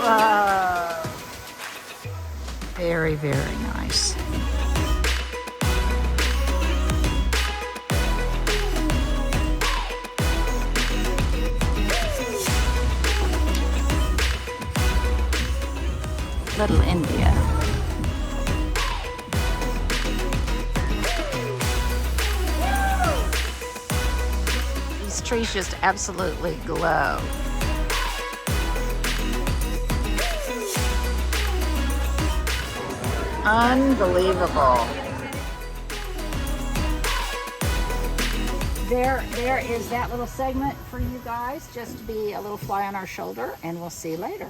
Whoa. Very, very nice. Little India. These trees just absolutely glow. Unbelievable. There is that little segment for you guys, just to be a little fly on our shoulder, and we'll see you later.